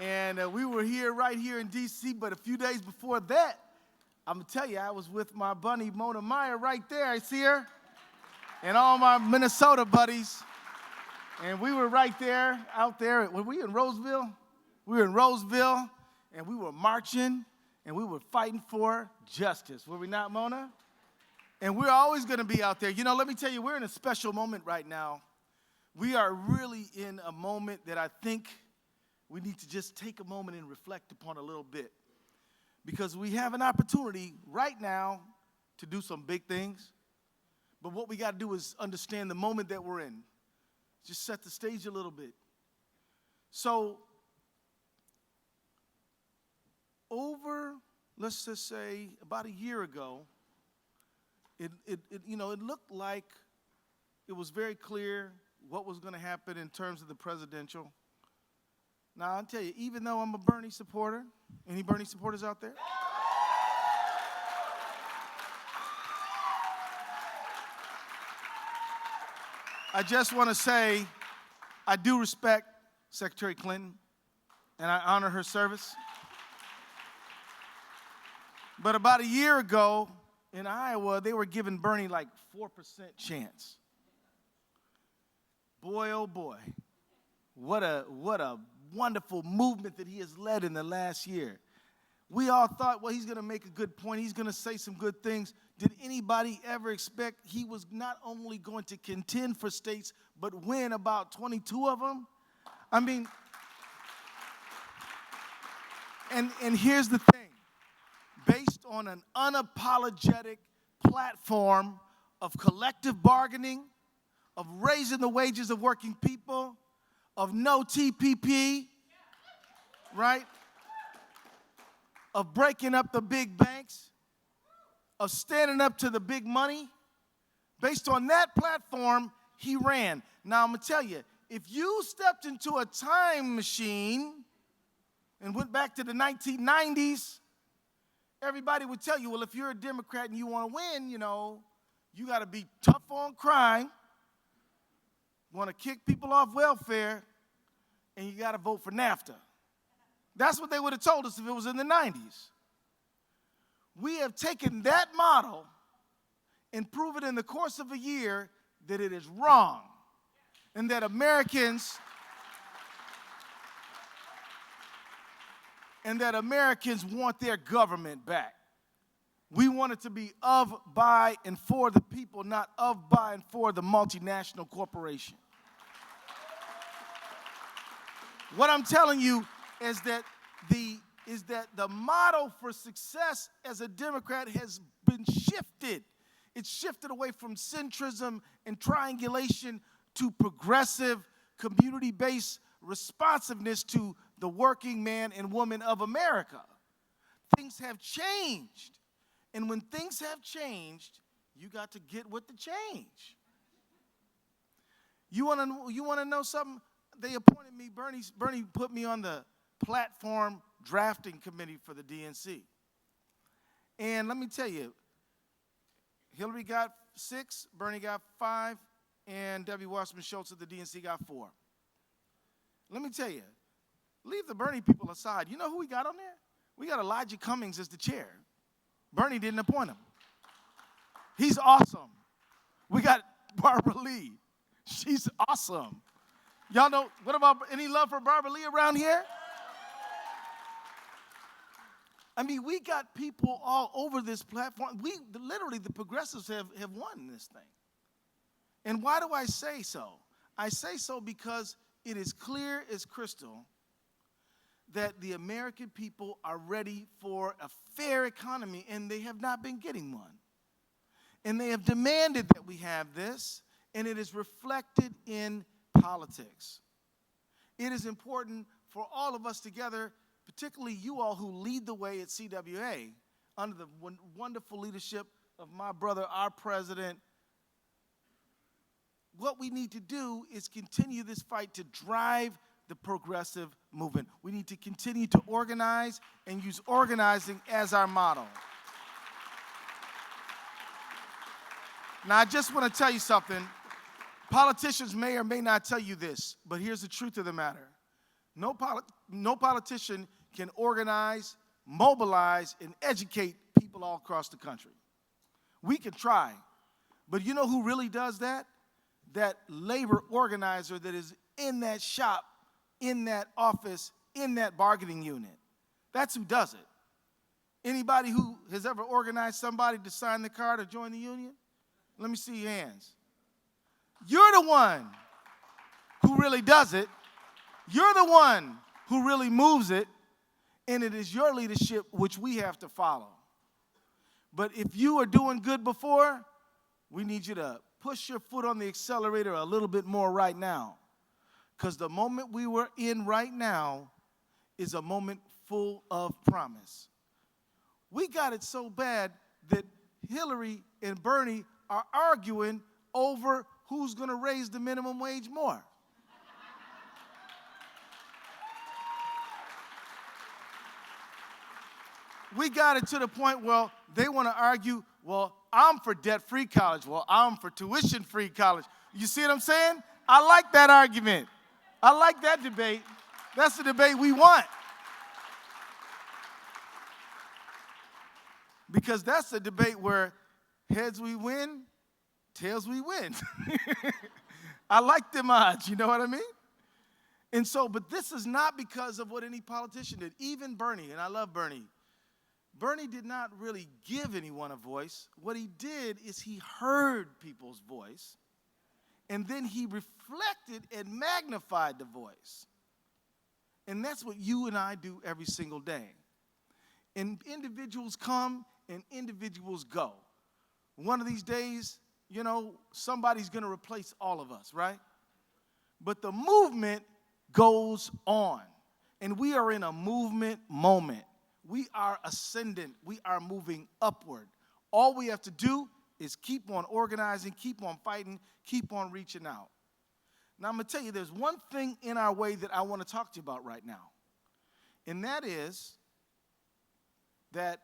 And we were right here in D.C., but a few days before that, I'm going to tell you, I was with my bunny, Mona Meyer, right there. I see her. And all my Minnesota buddies. And we were right there, out there. Were we in Roseville? We were in Roseville, and we were marching, and we were fighting for justice. Were we not, Mona? And we're always going to be out there. You know, let me tell you, we're in a special moment right now. We are really in a moment that I think we need to just take a moment and reflect upon a little bit. Because we have an opportunity right now to do some big things. But what we got to do is understand the moment that we're in. Just set the stage a little bit. So, let's just say, about a year ago, it looked like it was very clear what was going to happen in terms of the presidential. Now, I'll tell you, even though I'm a Bernie supporter, any Bernie supporters out there? I just want to say I do respect Secretary Clinton, and I honor her service. But about a year ago in Iowa, they were giving Bernie like 4% chance. Boy, oh boy, what a wonderful movement that he has led in the last year. We all thought, well, he's going to make a good point. He's going to say some good things. Did anybody ever expect he was not only going to contend for states, but win about 22 of them? I mean, and here's the thing. Based on an unapologetic platform of collective bargaining, of raising the wages of working people, of no TPP, right? Of breaking up the big banks, of standing up to the big money. Based on that platform, he ran. Now, I'm going to tell you, if you stepped into a time machine and went back to the 1990s, everybody would tell you, well, if you're a Democrat and you want to win, you got to be tough on crime, want to kick people off welfare, and you got to vote for NAFTA. That's what they would have told us if it was in the 90s. We have taken that model and proven in the course of a year that it is wrong and that Americans want their government back. We want it to be of, by, and for the people, not of, by, and for the multinational corporation. What I'm telling you is that the model for success as a Democrat has been shifted. It's shifted away from centrism and triangulation to progressive, community-based responsiveness to the working man and woman of America. Things have changed. And when things have changed, you got to get with the change. You want to know something? They appointed me, Bernie put me on the platform drafting committee for the DNC. And let me tell you, Hillary got 6, Bernie got 5, and Debbie Wasserman Schultz at the DNC got 4. Let me tell you, leave the Bernie people aside. You know who we got on there? We got Elijah Cummings as the chair. Bernie didn't appoint him. He's awesome. We got Barbara Lee. She's awesome. Y'all know, what about any love for Barbara Lee around here? I mean, we got people all over this platform. Literally, the progressives have won this thing. And why do I say so? I say so because it is clear as crystal that the American people are ready for a fair economy, and they have not been getting one. And they have demanded that we have this, and it is reflected in politics. It is important for all of us together, particularly you all who lead the way at CWA, under the wonderful leadership of my brother, our president. What we need to do is continue this fight to drive the progressive movement. We need to continue to organize and use organizing as our model. Now, I just want to tell you something. Politicians may or may not tell you this, but here's the truth of the matter. No politician can organize, mobilize, and educate people all across the country. We can try, but you know who really does that? That labor organizer that is in that shop, in that office, in that bargaining unit. That's who does it. Anybody who has ever organized somebody to sign the card or join the union? Let me see your hands. You're the one who really does it. You're the one who really moves it, and it is your leadership which we have to follow. But if you are doing good before, we need you to push your foot on the accelerator a little bit more right now, because the moment we were in right now is a moment full of promise. We got it so bad that Hillary and Bernie are arguing over who's going to raise the minimum wage more. We got it to the point where they want to argue, well, I'm for debt-free college. Well, I'm for tuition-free college. You see what I'm saying? I like that argument. I like that debate. That's the debate we want. Because that's the debate where heads we win, tails we win. I like them odds, you know what I mean? And so, but this is not because of what any politician did. Even Bernie, and I love Bernie. Bernie did not really give anyone a voice. What he did is he heard people's voice, and then he reflected and magnified the voice. And that's what you and I do every single day. And individuals come and individuals go. One of these days, you know, somebody's going to replace all of us, right? But the movement goes on, and we are in a movement moment. We are ascendant. We are moving upward. All we have to do is keep on organizing, keep on fighting, keep on reaching out. Now, I'm going to tell you, there's one thing in our way that I want to talk to you about right now, and that is that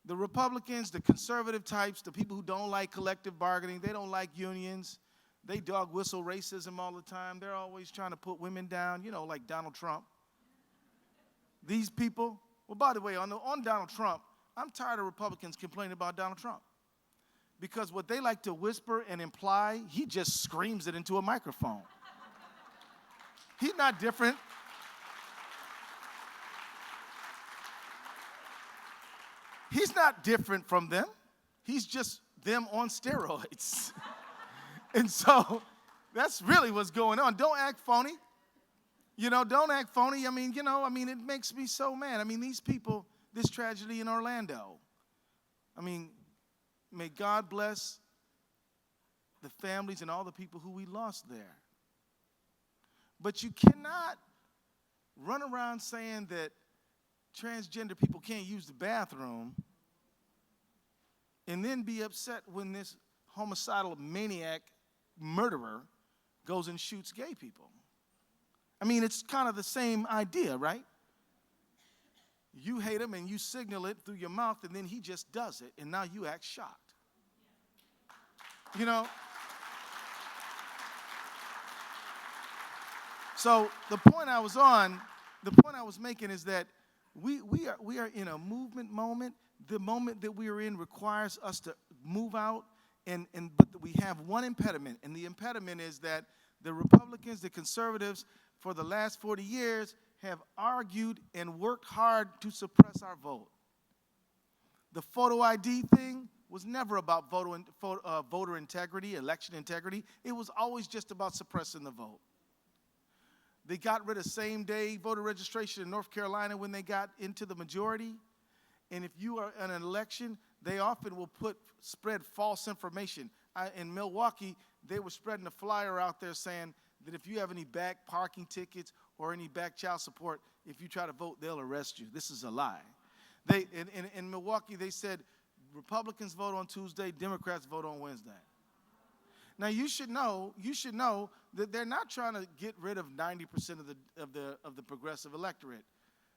the Republicans, the conservative types, the people who don't like collective bargaining, they don't like unions, they dog whistle racism all the time. They're always trying to put women down, you know, like Donald Trump. These people, well, by the way, on Donald Trump, I'm tired of Republicans complaining about Donald Trump. Because what they like to whisper and imply, he just screams it into a microphone. He's not different. He's not different from them. He's just them on steroids. And so that's really what's going on. Don't act phony. You know, don't act phony. It makes me so mad. I mean, these people, this tragedy in Orlando. I mean, may God bless the families and all the people who we lost there. But you cannot run around saying that transgender people can't use the bathroom and then be upset when this homicidal maniac murderer goes and shoots gay people. I mean, it's kind of the same idea, right? You hate him and you signal it through your mouth, and then he just does it, and now you act shocked. You know? So the point I was making is that we are in a movement moment. The moment that we are in requires us to move out, but we have one impediment, and the impediment is that the Republicans, the conservatives, for the last 40 years have argued and worked hard to suppress our vote. The photo ID thing was never about voter integrity, election integrity. It was always just about suppressing the vote. They got rid of same-day voter registration in North Carolina when they got into the majority. And if you are in an election, they often will spread false information. In Milwaukee, they were spreading a flyer out there saying that if you have any back parking tickets or any back child support, if you try to vote, they'll arrest you. This is a lie. In Milwaukee, they said Republicans vote on Tuesday, Democrats vote on Wednesday. Now you should know that they're not trying to get rid of 90% of the progressive electorate.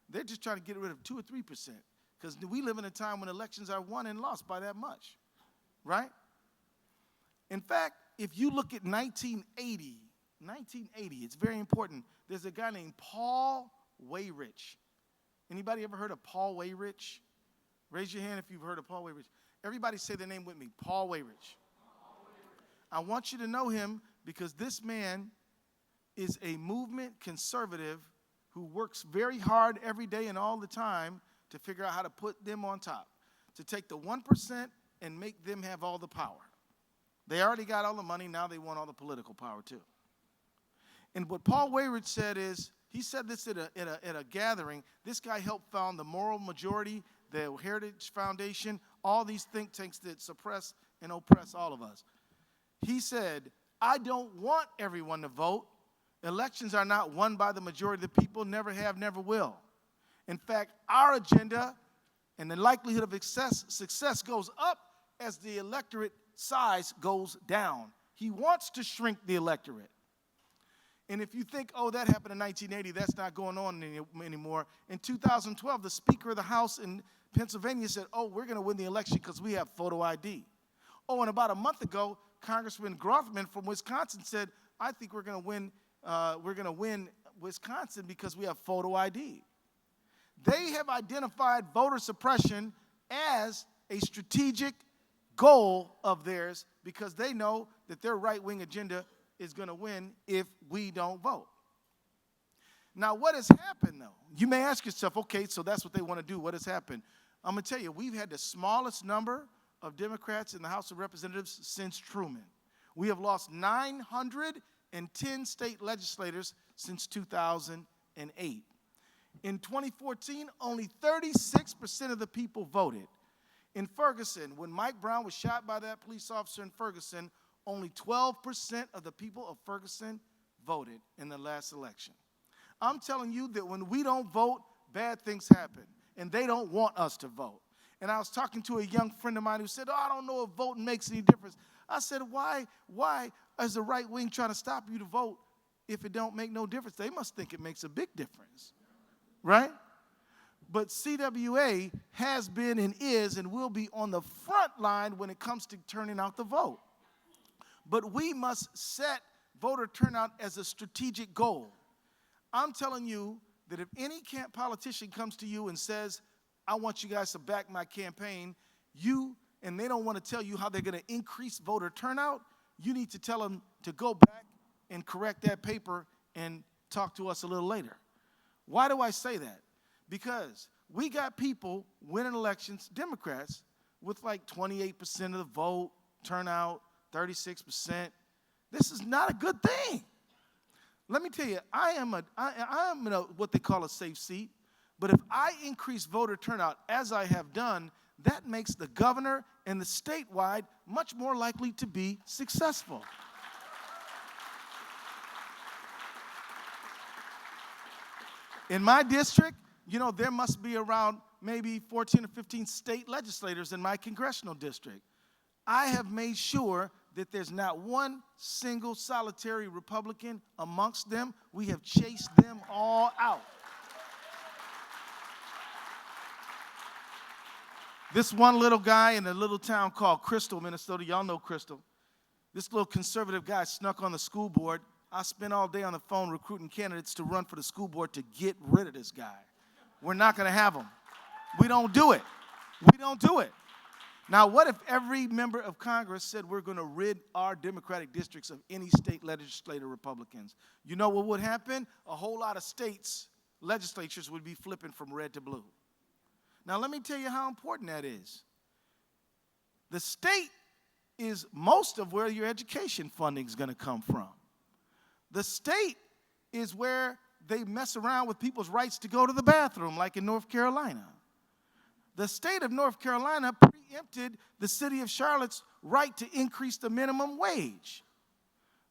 They're just trying to get rid of 2 or 3%, because we live in a time when elections are won and lost by that much, right? In fact, if you look at 1980 1980, it's very important. There's a guy named Paul Weyrich. Anybody ever heard of Paul Weyrich? Raise your hand if you've heard of Paul Weyrich. Everybody say their name with me, Paul Weyrich. I want you to know him because this man is a movement conservative who works very hard every day and all the time to figure out how to put them on top, to take the 1% and make them have all the power. They already got all the money, now they want all the political power too. And what Paul Weyrich said is, he said this at a gathering. This guy helped found the Moral Majority, the Heritage Foundation, all these think tanks that suppress and oppress all of us. He said, I don't want everyone to vote. Elections are not won by the majority of the people, never have, never will. In fact, our agenda and the likelihood of success goes up as the electorate size goes down. He wants to shrink the electorate. And if you think, oh, that happened in 1980, that's not going on anymore. In 2012, the Speaker of the House in Pennsylvania said, oh, we're going to win the election because we have photo ID. Oh, and about a month ago, Congressman Grothman from Wisconsin said, I think we're going to win Wisconsin because we have photo ID. They have identified voter suppression as a strategic goal of theirs because they know that their right-wing agenda is going to win if we don't vote. Now, what has happened, though? You may ask yourself, okay, so that's what they want to do. What has happened? I'm going to tell you, we've had the smallest number of Democrats in the House of Representatives since Truman. We have lost 910 state legislators since 2008. In 2014, only 36% of the people voted. In Ferguson, when Mike Brown was shot by that police officer in Ferguson, only 12% of the people of Ferguson voted in the last election. I'm telling you that when we don't vote, bad things happen, and they don't want us to vote. And I was talking to a young friend of mine who said, oh, I don't know if voting makes any difference. I said, why is the right wing trying to stop you to vote if it don't make no difference? They must think it makes a big difference, right? But CWA has been and is and will be on the front line when it comes to turning out the vote. But we must set voter turnout as a strategic goal. I'm telling you that if any politician comes to you and says, I want you guys to back my campaign, and they don't want to tell you how they're going to increase voter turnout, you need to tell them to go back and correct that paper and talk to us a little later. Why do I say that? Because we got people winning elections, Democrats, with like 28% of the vote, turnout, 36%. This is not a good thing. Let me tell you, I am in what they call a safe seat, but if I increase voter turnout as I have done, that makes the governor and the statewide much more likely to be successful. In my district, there must be around maybe 14 or 15 state legislators in my congressional district. I have made sure that there's not one single solitary Republican amongst them. We have chased them all out. This one little guy in a little town called Crystal, Minnesota, y'all know Crystal. This little conservative guy snuck on the school board. I spent all day on the phone recruiting candidates to run for the school board to get rid of this guy. We're not going to have him. We don't do it. We don't do it. Now, what if every member of Congress said we're going to rid our Democratic districts of any state legislator Republicans? You know what would happen? A whole lot of states' legislatures would be flipping from red to blue. Now, let me tell you how important that is. The state is most of where your education funding is going to come from. The state is where they mess around with people's rights to go to the bathroom, like in North Carolina. The state of North Carolina preempted the city of Charlotte's right to increase the minimum wage.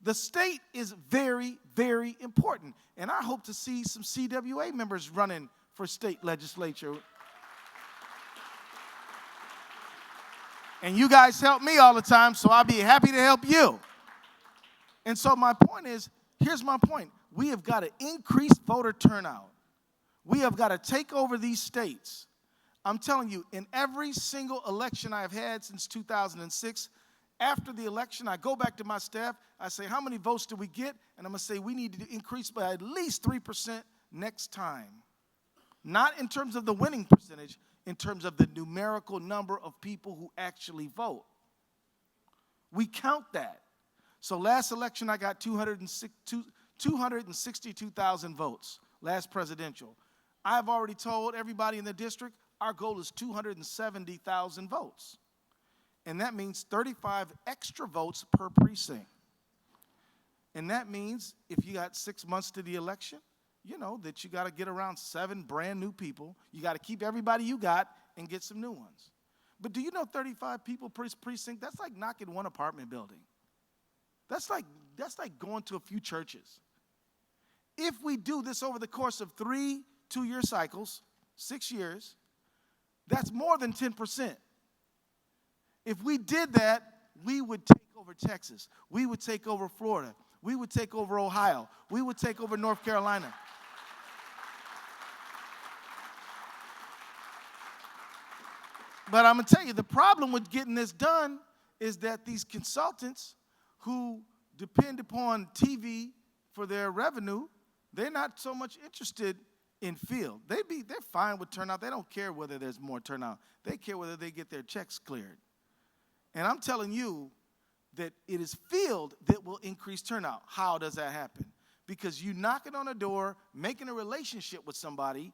The state is very, very important, and I hope to see some CWA members running for state legislature. And you guys help me all the time, so I'll be happy to help you. And so my point is, here's my point. We have got to increase voter turnout. We have got to take over these states. I'm telling you, in every single election I've had since 2006, After the election, I go back to my staff. I say, how many votes did we get? And I'm going to say we need to increase by at least 3% next time. Not in terms of the winning percentage, in terms of the numerical number of people who actually vote. We count that. So last election, I got 262,000 votes, last presidential. I've already told everybody in the district our goal is 270,000 votes. And that means 35 extra votes per precinct. And that means if you got 6 months to the election, you know that you got to get around 7 brand new people. You got to keep everybody you got and get some new ones. But do you know 35 people per precinct? That's like knocking one apartment building. That's like going to a few churches. If we do this over the course of 3 two-year cycles, 6 years, that's more than 10%. If we did that, we would take over Texas. We would take over Florida. We would take over Ohio. We would take over North Carolina. But I'm going to tell you, the problem with getting this done is that these consultants who depend upon TV for their revenue, they're not so much interested in field. They're fine with turnout. They don't care whether there's more turnout. They care whether they get their checks cleared. And I'm telling you that it is field that will increase turnout. How does that happen? Because you knocking on a door, making a relationship with somebody,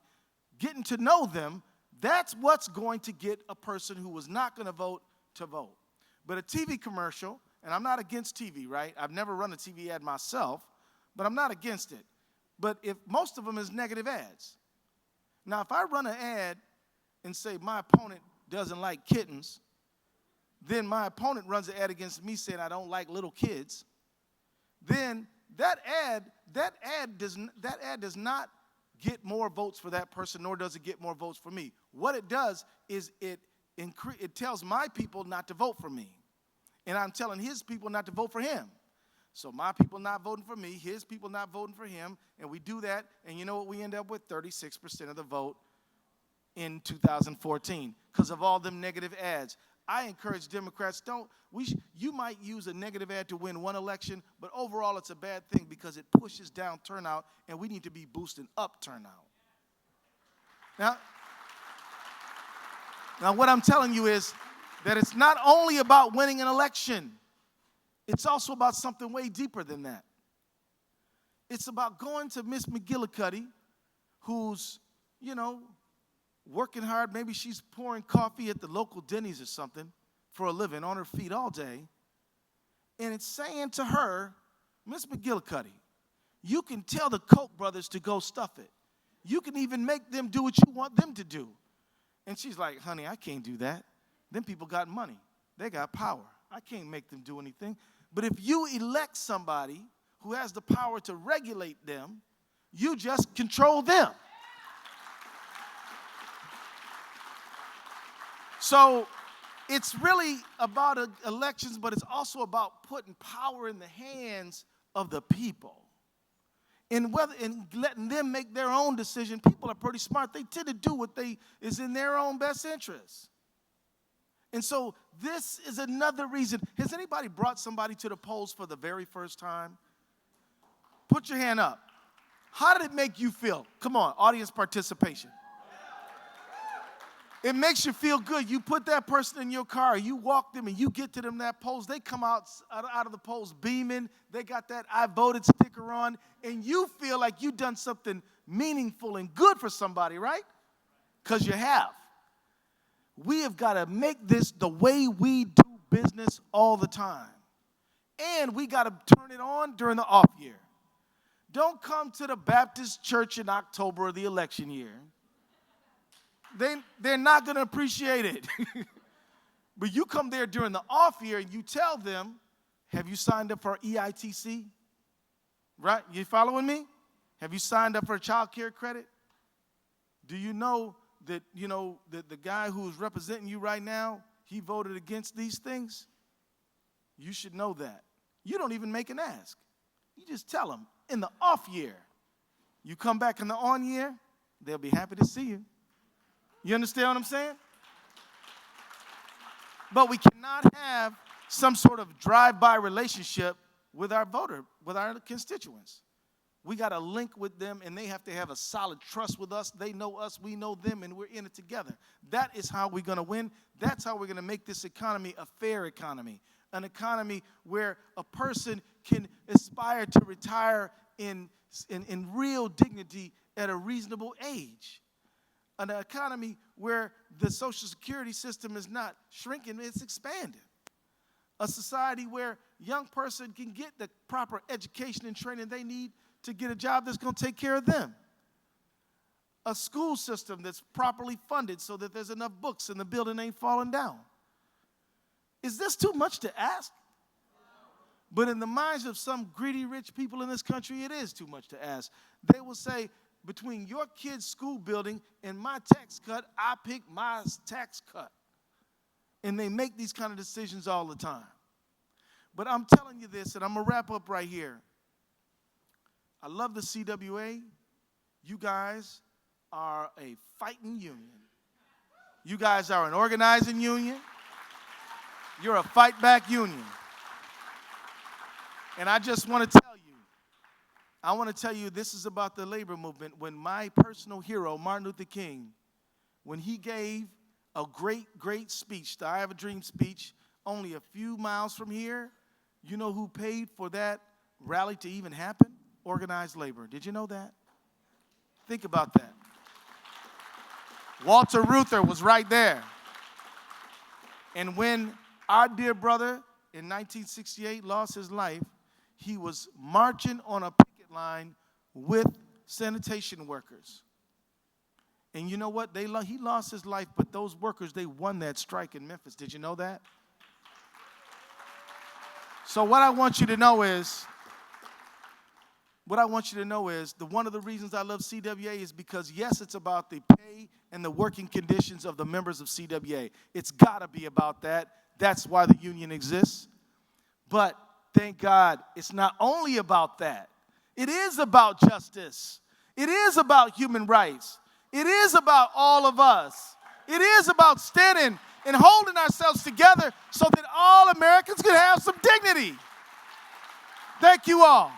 getting to know them, that's what's going to get a person who was not going to vote to vote. But a TV commercial, and I'm not against TV, right? I've never run a TV ad myself, but I'm not against it. But if most of them is negative ads. Now, if I run an ad and say my opponent doesn't like kittens, then my opponent runs an ad against me saying I don't like little kids, then that ad does not get more votes for that person, nor does it get more votes for me. What it does is it tells my people not to vote for me. And I'm telling his people not to vote for him. So my people not voting for me, his people not voting for him, and we do that, and you know what we end up with? 36% of the vote in 2014 because of all them negative ads. I encourage Democrats, you might use a negative ad to win one election, but overall it's a bad thing because it pushes down turnout, and we need to be boosting up turnout. Now what I'm telling you is that it's not only about winning an election. It's also about something way deeper than that. It's about going to Miss McGillicuddy, who's, working hard. Maybe she's pouring coffee at the local Denny's or something for a living, on her feet all day. And it's saying to her, Miss McGillicuddy, you can tell the Koch brothers to go stuff it. You can even make them do what you want them to do. And she's like, honey, I can't do that. Them people got money. They got power. I can't make them do anything. But if you elect somebody who has the power to regulate them, you just control them. So it's really about elections, but it's also about putting power in the hands of the people. And letting them make their own decision. People are pretty smart. They tend to do what is in their own best interest. And so this is another reason. Has anybody brought somebody to the polls for the very first time? Put your hand up. How did it make you feel? Come on, audience participation. It makes you feel good. You put that person in your car, you walk them, and you get to them that polls. They come out of the polls beaming. They got that I voted sticker on, and you feel like you've done something meaningful and good for somebody, right? Because you have. We have got to make this the way we do business all the time. And we got to turn it on during the off year. Don't come to the Baptist church in October of the election year. They're not going to appreciate it. But you come there during the off year and you tell them, have you signed up for EITC? Right? You following me? Have you signed up for a child care credit? Do you know that, the guy who's representing you right now, he voted against these things? You should know that. You don't even make an ask. You just tell them in the off year. You come back in the on year, they'll be happy to see you. You understand what I'm saying? But we cannot have some sort of drive-by relationship with our constituents. We got to link with them, and they have to have a solid trust with us. They know us, we know them, and we're in it together. That is how we're going to win. That's how we're going to make this economy a fair economy, an economy where a person can aspire to retire in real dignity at a reasonable age, an economy where the Social Security system is not shrinking, it's expanding, a society where a young person can get the proper education and training they need to get a job that's going to take care of them. A school system that's properly funded so that there's enough books and the building ain't falling down. Is this too much to ask? But in the minds of some greedy rich people in this country, it is too much to ask. They will say, between your kid's school building and my tax cut, I pick my tax cut. And they make these kind of decisions all the time. But I'm telling you this, and I'm going to wrap up right here. I love the CWA. You guys are a fighting union. You guys are an organizing union. You're a fight back union. And I just want to tell you, this is about the labor movement. When my personal hero, Martin Luther King, when he gave a great, great speech, the I Have a Dream speech, only a few miles from here, you know who paid for that rally to even happen? Organized labor. Did you know that? Think about that. Walter Reuther was right there. And when our dear brother in 1968 lost his life, he was marching on a picket line with sanitation workers. And you know what? He lost his life, but those workers, they won that strike in Memphis. Did you know that? So what I want you to know is, one of the reasons I love CWA is because, yes, it's about the pay and the working conditions of the members of CWA. It's got to be about that. That's why the union exists. But thank God, it's not only about that. It is about justice. It is about human rights. It is about all of us. It is about standing and holding ourselves together so that all Americans can have some dignity. Thank you all.